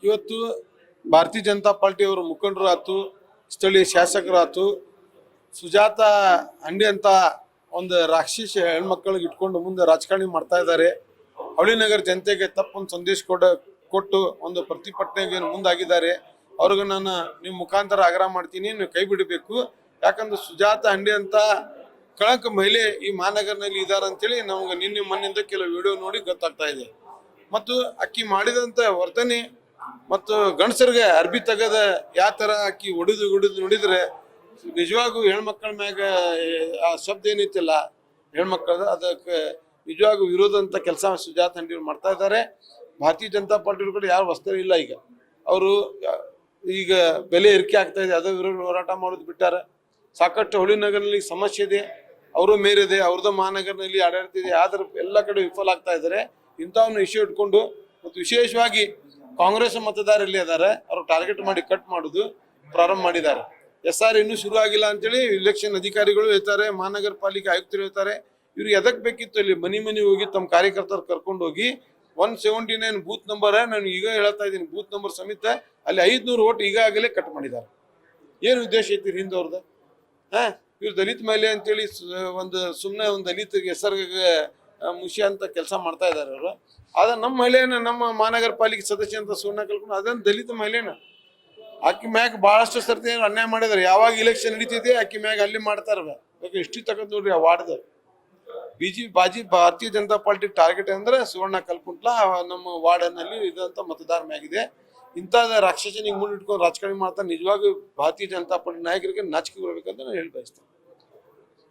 ಇವತ್ತು ಭಾರತೀಯ ಜನತಾ ಪಾರ್ಟಿಯವರು ಮುಖಂಡರು ಆಯ್ತು, ಸ್ಥಳೀಯ ಶಾಸಕರಾಯ್ತು, ಸುಜಾತ ಅಂಡಿ ಅಂತ ಒಂದು ರಾಕ್ಷಸ ಹೆಣ್ಮಕ್ಳಿಗೆ ಇಟ್ಕೊಂಡು ಮುಂದೆ ರಾಜಕಾರಣ ಮಾಡ್ತಾ ಇದ್ದಾರೆ. ಅವಳಿನಗರ ಜನತೆಗೆ ತಪ್ಪೊಂದು ಸಂದೇಶ ಕೊಟ್ಟು ಒಂದು ಪ್ರತಿಭಟನೆಗೆ ಮುಂದಾಗಿದ್ದಾರೆ. ಅವ್ರಿಗೆ ನಾನು ನಿಮ್ಮ ಮುಖಾಂತರ ಆಗ್ರಹ ಮಾಡ್ತೀನಿ, ನೀವು ಕೈ ಬಿಡಬೇಕು. ಯಾಕಂದ್ರೆ ಸುಜಾತ ಅಂಡಿ ಅಂತ ಕಳಂಕ ಮಹಿಳೆ ಈ ಮಹಾನಗರನಲ್ಲಿ ಇದ್ದಾರೆ ಅಂತೇಳಿ ನಮ್ಗೆ ನಿನ್ನೆ ಮೊನ್ನಿಂದ ಕೆಲವು ವಿಡಿಯೋ ನೋಡಿ ಗೊತ್ತಾಗ್ತಾ ಇದೆ. ಮತ್ತು ಅಕ್ಕಿ ಮಾಡಿದಂಥ ವರ್ತನೆ ಮತ್ತು ಗಂಡಸರಿಗೆ ಅರ್ಬಿ ತೆಗದ ಯಾವ ಥರ ಅಕ್ಕಿ ಹೊಡಿದು ನೋಡಿದ್ರೆ ನಿಜವಾಗೂ ಹೆಣ್ಮಕ್ಳ ಮ್ಯಾಗ ಆ ಶಬ್ದ ಏನೈತಿಲ್ಲ ಹೆಣ್ಮಕ್ಳದ ಅದಕ್ಕೆ ನಿಜವಾಗೂ ವಿರೋಧ ಅಂತ ಕೆಲಸ ಸುಜಾತ ಅಂಡಿ ಮಾಡ್ತಾ ಇದ್ದಾರೆ. ಭಾರತೀಯ ಜನತಾ ಪಾರ್ಟಿ ಕಡೆ ಯಾರು ವಸ್ತು ಇಲ್ಲ. ಈಗ ಅವರು ಈಗ ಬೆಲೆ ಏರಿಕೆ ಆಗ್ತಾ ಇದೆ, ಅದರ ವಿರೋಧ ಹೋರಾಟ ಮಾಡೋದು ಬಿಟ್ಟಾರ. ಸಾಕಷ್ಟು ಹೊಳಿನಗರನಲ್ಲಿ ಸಮಸ್ಯೆ ಇದೆ, ಅವರು ಮೇರಿದೆ, ಅವ್ರದ್ದು ಮಹಾನಗರನಲ್ಲಿ ಆಡಳಿತ ಇದೆ, ಆದ್ರೆ ಎಲ್ಲ ಕಡೆ ವಿಫಲ ಆಗ್ತಾ ಇದ್ದಾರೆ. ಇಂಥವನ್ನು ವಿಷಯ ಇಟ್ಕೊಂಡು ಮತ್ತು ವಿಶೇಷವಾಗಿ ಕಾಂಗ್ರೆಸ್ ಮತದಾರರಲ್ಲಿ ಅದಾರೆ, ಅವ್ರು ಟಾರ್ಗೆಟ್ ಮಾಡಿ ಕಟ್ ಮಾಡೋದು ಪ್ರಾರಂಭ ಮಾಡಿದ್ದಾರೆ. SR ಇನ್ನೂ ಶುರು ಆಗಿಲ್ಲ ಅಂತೇಳಿ ಇಲೆಕ್ಷನ್ ಅಧಿಕಾರಿಗಳು ಹೇಳ್ತಾರೆ, ಮಹಾನಗರ ಪಾಲಿಕೆ ಆಯುಕ್ತರು ಹೇಳ್ತಾರೆ. ಇವ್ರು ಎದಕ್ ಬೇಕಿತ್ತು ಇಲ್ಲಿ ಮನೆ ಹೋಗಿ ತಮ್ಮ ಕಾರ್ಯಕರ್ತರು ಕರ್ಕೊಂಡು ಹೋಗಿ 179 ಬೂತ್ ನಂಬರ್, ನಾನು ಈಗ ಹೇಳ್ತಾ ಇದ್ದೀನಿ, ಬೂತ್ ನಂಬರ್ ಸಮೇತ ಅಲ್ಲಿ 500 ಓಟ್ ಈಗಾಗಲೇ ಕಟ್ ಮಾಡಿದ್ದಾರೆ. ಏನು ಉದ್ದೇಶ ಐತಿ ಹಿಂದವ್ರದ್ದು? ಇವ್ರು ದಲಿತ ಮಹಿಳೆ ಅಂತೇಳಿ ಸುಮ್ಮನೆ ಒಂದು ದಲಿತ ಹೆಸರಿಗೆ ಮುಷಿ ಅಂತ ಕೆಲಸ ಮಾಡ್ತಾ ಇದ್ದಾರೆ ಅವರು. ಆದ್ರೆ ನಮ್ಮ ಮಹಿಳೆನ, ನಮ್ಮ ಮಹಾನಗರ ಪಾಲಿಕೆ ಸದಸ್ಯ ಅಂತ ಸುಣ್ಣ ಕಲ್ಕೊಂಡು ಅದನ್ನು ದಲಿತ ಮಹಿಳೆನ ಅಕ್ಕಿ ಮ್ಯಾಗ ಬಹಳಷ್ಟು ಸರ್ತಿ ಅನ್ಯಾಯ ಮಾಡಿದಾರೆ. ಯಾವಾಗ ಇಲೆಕ್ಷನ್ ನಡೀತಿದೆ ಅಕ್ಕಿ ಮ್ಯಾಗ ಅಲ್ಲಿ ಮಾಡ್ತಾರೆ. ಇಷ್ಟು ತಗೊಂಡ್ ನೋಡ್ರಿ ಆ ವಾರ್ಡ್ ಭಾರತೀಯ ಜನತಾ ಪಾರ್ಟಿ ಟಾರ್ಗೆಟ್ ಅಂದ್ರೆ ಸುವರ್ಣ ಕಲ್ಕುಂಟ್ಲ ನಮ್ಮ ವಾರ್ಡ್ನಲ್ಲಿ ಇದಂತ ಮತದಾರ ಮ್ಯಾಗಿದೆ. ಇಂಥದ ರಾಕ್ಷಸನಿಗೆ ಮುಂದಿಟ್ಕೊಂಡು ರಾಜಕಾರಣ ಮಾಡ್ತಾರೆ. ನಿಜವಾಗೂ ಭಾರತೀಯ ಜನತಾ ಪಾರ್ಟಿ ನಾಯಕರಿಗೆ ನಾಚಿಕೆ ಬರಬೇಕಂತ ನಾನು ಹೇಳಿ ಬಯಸ್ತೇನೆ.